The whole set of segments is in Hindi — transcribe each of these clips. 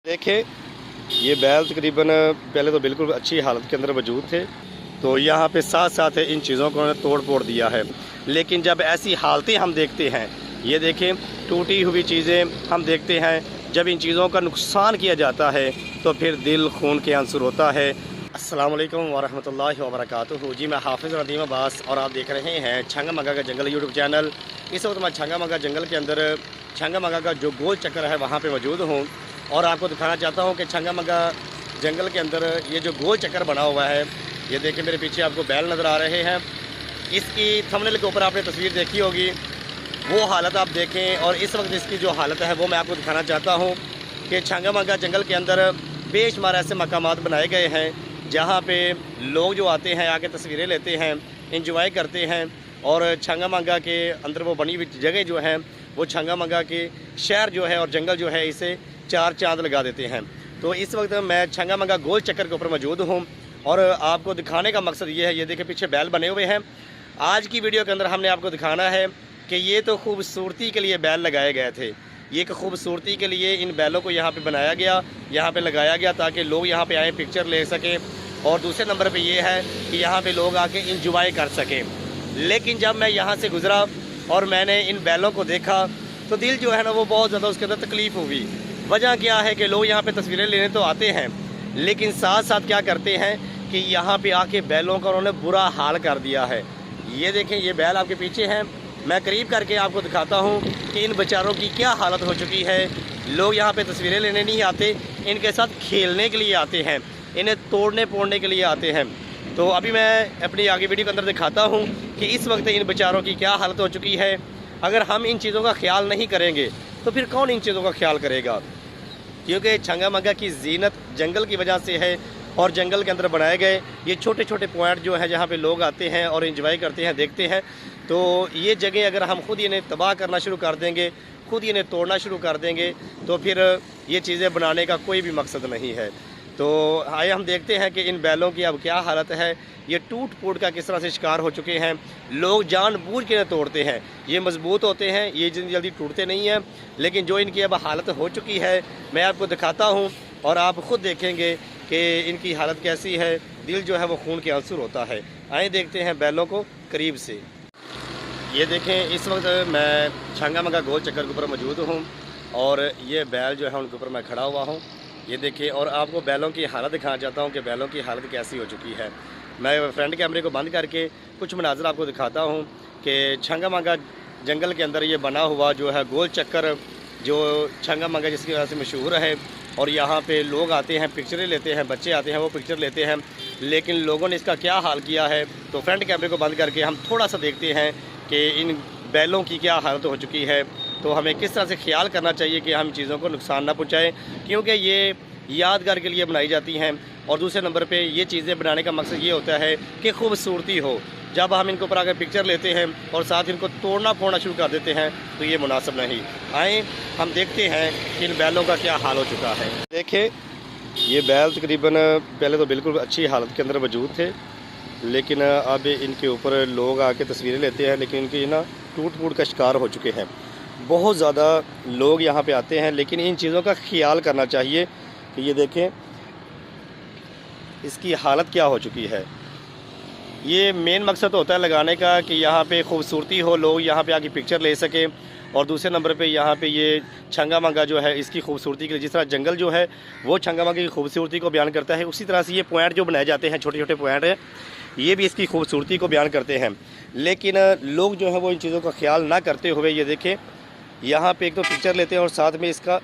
देखें, ये बैल तकरीबन पहले तो बिल्कुल अच्छी हालत के अंदर मौजूद थे, तो यहाँ पे साथ साथ इन चीज़ों को तोड़ फोड़ दिया है। लेकिन जब ऐसी हालतें हम देखते हैं, ये देखें टूटी हुई चीज़ें हम देखते हैं, जब इन चीज़ों का नुकसान किया जाता है तो फिर दिल खून के आंसू होता है। अस्सलाम वालेकुम वरहमतुल्लाहि वबरकातुहू। जी मैं हाफिज़ नदीम अब्बास और आप देख रहे हैं छंगा मंगा का जंगल यूट्यूब चैनल। इस वक्त मैं छंगा मंगा जंगल के अंदर छंगा मंगा का जो गोल चक्कर है वहाँ पे मौजूद हूँ और आपको दिखाना चाहता हूँ कि छंगा मंगा जंगल के अंदर ये जो गोल चक्कर बना हुआ है, ये देखिए मेरे पीछे आपको बैल नज़र आ रहे हैं। इसकी थंबनेल के ऊपर आपने तस्वीर देखी होगी, वो हालत आप देखें। और इस वक्त इसकी जो हालत है वो मैं आपको दिखाना चाहता हूँ कि छंगा मंगा जंगल के अंदर बेशुमार ऐसे मकामात बनाए गए हैं जहाँ पे लोग जो आते हैं आके तस्वीरें लेते हैं, इंजॉय करते हैं। और छंगा मंगा के अंदर वो बनी हुई जगह जो है वो छंगा मंगा के शहर जो है और जंगल जो है इसे चार चांद लगा देते हैं। तो इस वक्त मैं छंगा मंगा गोल चक्कर के ऊपर मौजूद हूँ और आपको दिखाने का मकसद ये है, ये देखिए पीछे बैल बने हुए हैं। आज की वीडियो के अंदर हमने आपको दिखाना है कि ये तो खूबसूरती के लिए बैल लगाए गए थे, ये एक खूबसूरती के लिए इन बैलों को यहाँ पे बनाया गया, यहाँ पे लगाया गया ताकि लोग यहाँ पे आए पिक्चर ले सकें। और दूसरे नंबर पे ये है कि यहाँ पे लोग आके इंजॉय कर सकें। लेकिन जब मैं यहाँ से गुज़रा और मैंने इन बैलों को देखा तो दिल जो है ना वो बहुत ज़्यादा उसके अंदर तकलीफ़ हुई। वजह क्या है कि लोग यहाँ पे तस्वीरें लेने तो आते हैं, लेकिन साथ साथ क्या करते हैं कि यहाँ पे आके बैलों का उन्होंने बुरा हाल कर दिया है। ये देखें, ये बैल आपके पीछे हैं, मैं करीब करके आपको दिखाता हूँ कि इन बेचारों की क्या हालत हो चुकी है। लोग यहाँ पे तस्वीरें लेने नहीं आते, इनके साथ खेलने के लिए आते हैं, इन्हें तोड़ने फोड़ने के लिए आते हैं। तो अभी मैं अपनी आगे वीडियो के अंदर दिखाता हूँ कि इस वक्त इन बेचारों की क्या हालत हो चुकी है। अगर हम इन चीज़ों का ख्याल नहीं करेंगे तो फिर कौन इन चीज़ों का ख्याल करेगा, क्योंकि छंगा मंगा की जीनत जंगल की वजह से है। और जंगल के अंदर बनाए गए ये छोटे छोटे पॉइंट जो है जहाँ पे लोग आते हैं और एंजॉय करते हैं, देखते हैं, तो ये जगह अगर हम खुद इन्हें तबाह करना शुरू कर देंगे, खुद इन्हें तोड़ना शुरू कर देंगे, तो फिर ये चीज़ें बनाने का कोई भी मकसद नहीं है। तो आइए हम देखते हैं कि इन बैलों की अब क्या हालत है, ये टूट फूट का किस तरह से शिकार हो चुके हैं। लोग जानबूझ के तोड़ते हैं, ये मजबूत होते हैं, ये जल्दी जल्दी टूटते नहीं हैं, लेकिन जो इनकी अब हालत हो चुकी है मैं आपको दिखाता हूँ और आप ख़ुद देखेंगे कि इनकी हालत कैसी है। दिल जो है वो खून के आंसू होता है। आइए देखते हैं बैलों को करीब से। ये देखें, इस वक्त मैं छंगा मंगा गोल चक्कर के ऊपर मौजूद हूँ और ये बैल जो है उनके ऊपर मैं खड़ा हुआ हूँ। ये देखिए, और आपको बैलों की हालत दिखाना चाहता हूँ कि बैलों की हालत कैसी हो चुकी है। मैं फ्रंट कैमरे को बंद करके कुछ मनाज़र आपको दिखाता हूँ कि छंगा मंगा जंगल के अंदर ये बना हुआ जो है गोल चक्कर, जो छंगा मंगा जिसकी वजह से मशहूर है। और यहाँ पे लोग आते हैं, पिक्चरें लेते हैं, बच्चे आते हैं वो पिक्चर लेते हैं, लेकिन लोगों ने इसका क्या हाल किया है। तो फ्रंट कैमरे को बंद करके हम थोड़ा सा देखते हैं कि इन बैलों की क्या हालत हो चुकी है। तो हमें किस तरह से ख्याल करना चाहिए कि हम चीज़ों को नुकसान ना पहुँचाएँ, क्योंकि ये यादगार के लिए बनाई जाती हैं। और दूसरे नंबर पे ये चीज़ें बनाने का मकसद ये होता है कि खूबसूरती हो। जब हम इनको ऊपर आकर पिक्चर लेते हैं और साथ इनको तोड़ना फोड़ना शुरू कर देते हैं तो ये मुनासिब नहीं। आए हम देखते हैं कि इन बैलों का क्या हाल हो चुका है। देखें, ये बैल तकरीबन पहले तो बिल्कुल अच्छी हालत के अंदर मौजूद थे, लेकिन अब इनके ऊपर लोग आके तस्वीरें लेते हैं, लेकिन इनकी ना टूट फूट का शिकार हो चुके हैं। बहुत ज़्यादा लोग यहाँ पे आते हैं, लेकिन इन चीज़ों का ख्याल करना चाहिए कि ये देखें इसकी हालत क्या हो चुकी है। ये मेन मकसद होता है लगाने का कि यहाँ पे खूबसूरती हो, लोग यहाँ पे आके पिक्चर ले सकें। और दूसरे नंबर पे यहाँ पे ये छंगा मंगा जो है इसकी खूबसूरती के लिए, जिस तरह जंगल जो है वो छंगा मंगा की खूबसूरती को बयान करता है, उसी तरह से ये पॉइंट जो बनाए जाते हैं, छोटे छोटे पॉइंट हैं, ये भी इसकी खूबसूरती को बयान करते हैं। लेकिन लोग जो है वो इन चीज़ों का ख्याल ना करते हुए ये देखें यहाँ पे एक तो पिक्चर लेते हैं और साथ में इसका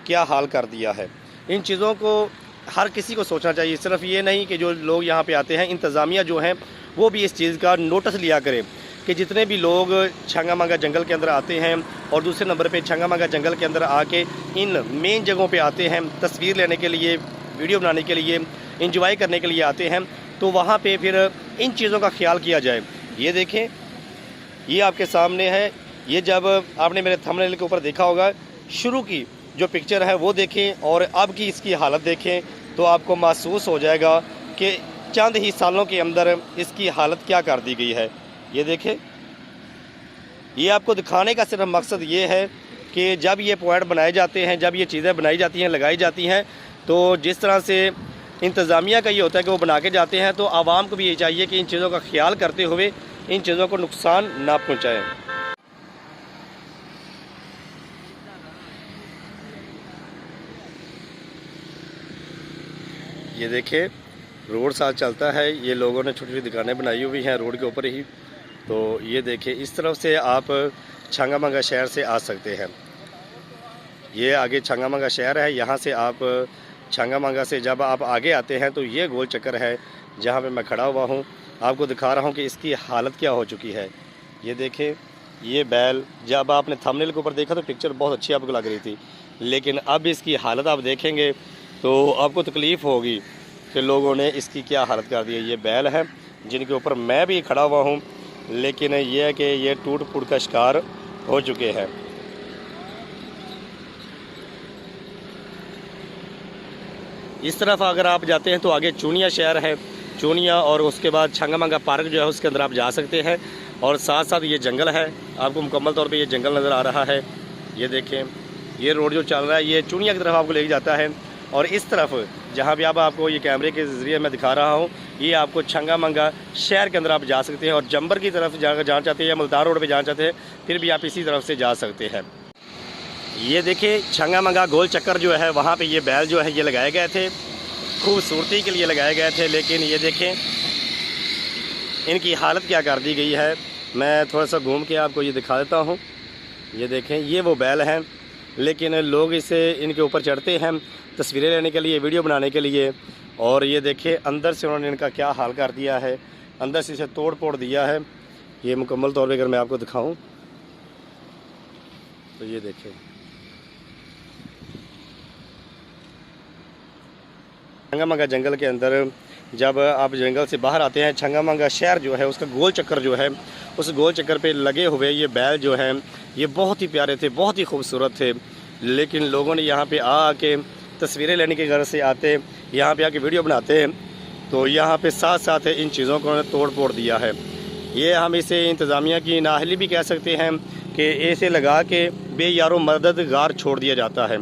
क्या हाल कर दिया है। इन चीज़ों को हर किसी को सोचना चाहिए, सिर्फ ये नहीं कि जो लोग यहाँ पे आते हैं, इंतज़ामिया जो हैं वो भी इस चीज़ का नोटिस लिया करें कि जितने भी लोग छंगा मंगा जंगल के अंदर आते हैं और दूसरे नंबर पे छंगा मंगा जंगल के अंदर आके इन मेन जगहों पे आते हैं तस्वीर लेने के लिए, वीडियो बनाने के लिए, इंजॉय करने के लिए आते हैं, तो वहाँ पे फिर इन चीज़ों का ख्याल किया जाए। ये देखें, ये आपके सामने है, ये जब आपने मेरे थंबनेल के ऊपर देखा होगा शुरू की जो पिक्चर है वो देखें और अब की इसकी हालत देखें तो आपको महसूस हो जाएगा कि चंद ही सालों के अंदर इसकी हालत क्या कर दी गई है। ये देखें, ये आपको दिखाने का सिर्फ मकसद ये है कि जब ये पॉइंट बनाए जाते हैं, जब ये चीज़ें बनाई जाती हैं, लगाई जाती हैं, तो जिस तरह से इंतज़ामिया का ये होता है कि वो बना के जाते हैं, तो आवाम को भी ये चाहिए कि इन चीज़ों का ख्याल करते हुए इन चीज़ों को नुकसान ना पहुँचाएँ। ये देखिए रोड साथ चलता है, ये लोगों ने छोटी छोटी दुकानें बनाई हुई हैं रोड के ऊपर ही। तो ये देखिए इस तरफ से आप छंगामंगा शहर से आ सकते हैं। ये आगे छंगामंगा शहर है, यहाँ से आप छंगामंगा से जब आप आगे आते हैं तो ये गोल चक्कर है जहाँ पे मैं खड़ा हुआ हूँ। आपको दिखा रहा हूँ कि इसकी हालत क्या हो चुकी है। ये देखें, ये बैल जब आपने थंबनेल के ऊपर देखा तो पिक्चर बहुत अच्छी आपको लग रही थी, लेकिन अब इसकी हालत आप देखेंगे तो आपको तकलीफ़ होगी कि लोगों ने इसकी क्या हालत कर दी है। ये बैल है जिनके ऊपर मैं भी खड़ा हुआ हूँ, लेकिन ये है कि ये टूट फूट का शिकार हो चुके हैं। इस तरफ अगर आप जाते हैं तो आगे चूनिया शहर है, चूनिया, और उसके बाद छंगामंगा पार्क जो है उसके अंदर आप जा सकते हैं। और साथ साथ ये जंगल है, आपको मुकम्मल तौर पे ये जंगल नज़र आ रहा है। ये देखें, ये रोड जो चल रहा है ये चूनिया की तरफ आपको ले जाता है, और इस तरफ जहाँ भी आपको ये कैमरे के ज़रिए मैं दिखा रहा हूँ, ये आपको छंगामंगा शहर के अंदर आप जा सकते हैं। और जंबर की तरफ जाना चाहते हैं या मुल्तान रोड पे जाना चाहते हैं, फिर भी आप इसी तरफ से जा सकते हैं। ये देखिए छंगामंगा गोल चक्कर जो है वहाँ पे ये बैल जो है ये लगाए गए थे, खूबसूरती के लिए लगाए गए थे, लेकिन ये देखें इनकी हालत क्या कर दी गई है। मैं थोड़ा सा घूम के आपको ये दिखा देता हूँ। ये देखें, ये वो बैल हैं, लेकिन लोग इसे इनके ऊपर चढ़ते हैं तस्वीरें लेने के लिए, वीडियो बनाने के लिए। और ये देखें अंदर से उन्होंने इनका क्या हाल कर दिया है, अंदर से इसे तोड़ फोड़ दिया है। ये मुकम्मल तौर पे अगर मैं आपको दिखाऊं तो ये देखें, छंगामंगा जंगल के अंदर जब आप जंगल से बाहर आते हैं, छंगामंगा शहर जो है उसका गोल चक्कर जो है, उस गोल चक्कर पे लगे हुए ये बैल जो हैं ये बहुत ही प्यारे थे, बहुत ही खूबसूरत थे। लेकिन लोगों ने यहाँ पे आके तस्वीरें लेने के घर से आते, यहाँ पे आके वीडियो बनाते हैं, तो यहाँ पे साथ साथ इन चीज़ों को तोड़ फोड़ दिया है। ये हम इसे इंतज़ामिया की नाअहली भी कह सकते हैं कि ऐसे लगा के बेयारो मददगार छोड़ दिया जाता है।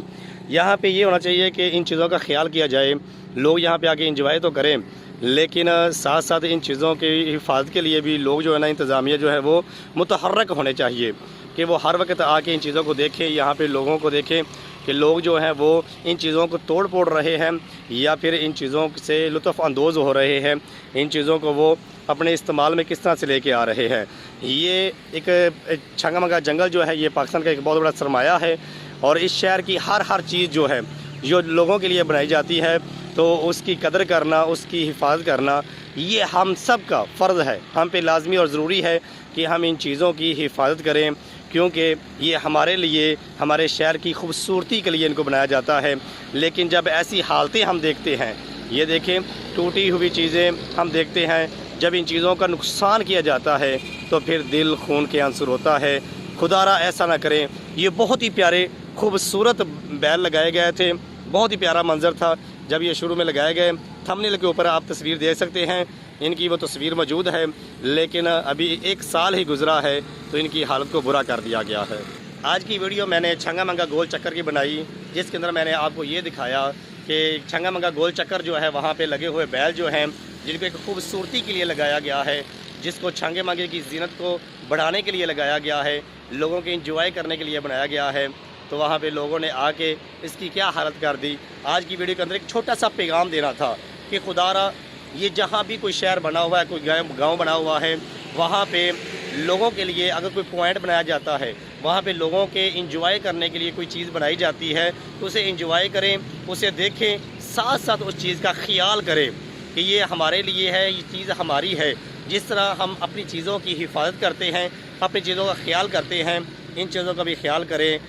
यहाँ पे ये होना चाहिए कि इन चीज़ों का ख्याल किया जाए, लोग यहाँ पे आके इंजॉय तो करें, लेकिन साथ साथ इन चीज़ों की हिफाजत के लिए भी लोग जो है ना, इंतज़ामिया जो है वो मुतहर्रक होने चाहिए कि वो हर वक्त आके इन चीज़ों को देखें, यहाँ पे लोगों को देखें कि लोग जो हैं वो इन चीज़ों को तोड़ फोड़ रहे हैं या फिर इन चीज़ों से लुत्फ़ अंदोज़ हो रहे हैं, इन चीज़ों को वो अपने इस्तेमाल में किस तरह से लेके आ रहे हैं। ये एक छंगामंगा जंगल जो है ये पाकिस्तान का एक बहुत बड़ा सरमाया है, और इस शहर की हर चीज़ जो है जो लोगों के लिए बनाई जाती है, तो उसकी कदर करना, उसकी हिफाजत करना ये हम सब का फ़र्ज़ है। हम पे लाजमी और ज़रूरी है कि हम इन चीज़ों की हिफाजत करें, क्योंकि ये हमारे लिए, हमारे शहर की खूबसूरती के लिए इनको बनाया जाता है। लेकिन जब ऐसी हालतें हम देखते हैं, ये देखें टूटी हुई चीज़ें हम देखते हैं, जब इन चीज़ों का नुकसान किया जाता है तो फिर दिल खून के आंसू होता है। खुदारा ऐसा ना करें। ये बहुत ही प्यारे खूबसूरत बैल लगाए गए थे, बहुत ही प्यारा मंजर था जब ये शुरू में लगाए गए। थंबनेल के ऊपर आप तस्वीर देख सकते हैं, इनकी वो तस्वीर मौजूद है, लेकिन अभी 1 साल ही गुजरा है तो इनकी हालत को बुरा कर दिया गया है। आज की वीडियो मैंने छंगामंगा गोल चक्कर की बनाई, जिसके अंदर मैंने आपको ये दिखाया कि छंगामंगा गोल चक्कर जो है वहाँ पे लगे हुए बैल जो हैं, जिनको एक खूबसूरती के लिए लगाया गया है, जिसको छंगामंगे की जीनत को बढ़ाने के लिए लगाया गया है, लोगों के इंजॉय करने के लिए बनाया गया है, तो वहाँ पे लोगों ने आके इसकी क्या हालत कर दी। आज की वीडियो के अंदर एक छोटा सा पैगाम देना था कि खुदारा ये जहाँ भी कोई शहर बना हुआ है, कोई गांव बना हुआ है, वहाँ पे लोगों के लिए अगर कोई पॉइंट बनाया जाता है, वहाँ पे लोगों के इंजॉय करने के लिए कोई चीज़ बनाई जाती है, तो उसे इंजॉय करें, उसे देखें, साथ साथ उस चीज़ का ख्याल करें कि ये हमारे लिए है, ये चीज़ हमारी है। जिस तरह हम अपनी चीज़ों की हिफाजत करते हैं, अपनी चीज़ों का ख्याल करते हैं, इन चीज़ों का भी ख्याल करें।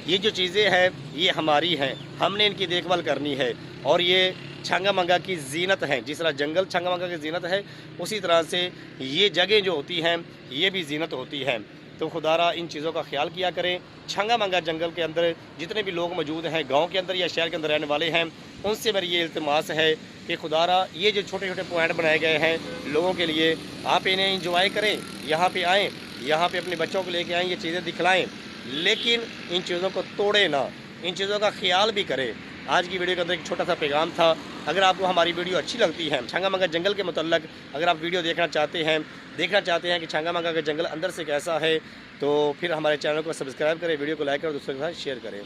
ये जो चीज़ें हैं ये हमारी हैं, हमने इनकी देखभाल करनी है, और ये छंगामंगा की जीनत है। जिस तरह जंगल छंगामंगा की जीनत है, उसी तरह से ये जगह जो होती हैं ये भी जीनत होती हैं। तो खुदारा इन चीज़ों का ख्याल किया करें। छंगामंगा जंगल के अंदर जितने भी लोग मौजूद हैं, गांव के अंदर या शहर के अंदर रहने वाले हैं, उनसे मेरी ये इल्तिमास है कि खुदारा ये जो छोटे छोटे पॉइंट बनाए गए हैं लोगों के लिए, आप इन्हें इंजॉय करें, यहाँ पे आएँ, यहाँ पे अपने बच्चों को लेके आएँ, ये चीज़ें दिखलाएँ। लेकिन इन चीज़ों को तोड़े ना, इन चीज़ों का ख्याल भी करें। आज की वीडियो के अंदर एक छोटा सा पैगाम था। अगर आपको हमारी वीडियो अच्छी लगती है, छंगा मंगा जंगल के मुतल्लक अगर आप वीडियो देखना चाहते हैं कि छंगा मंगा का जंगल अंदर से कैसा है, तो फिर हमारे चैनल को सब्सक्राइब करें, वीडियो को लाइक करें और दूसरों के साथ शेयर करें।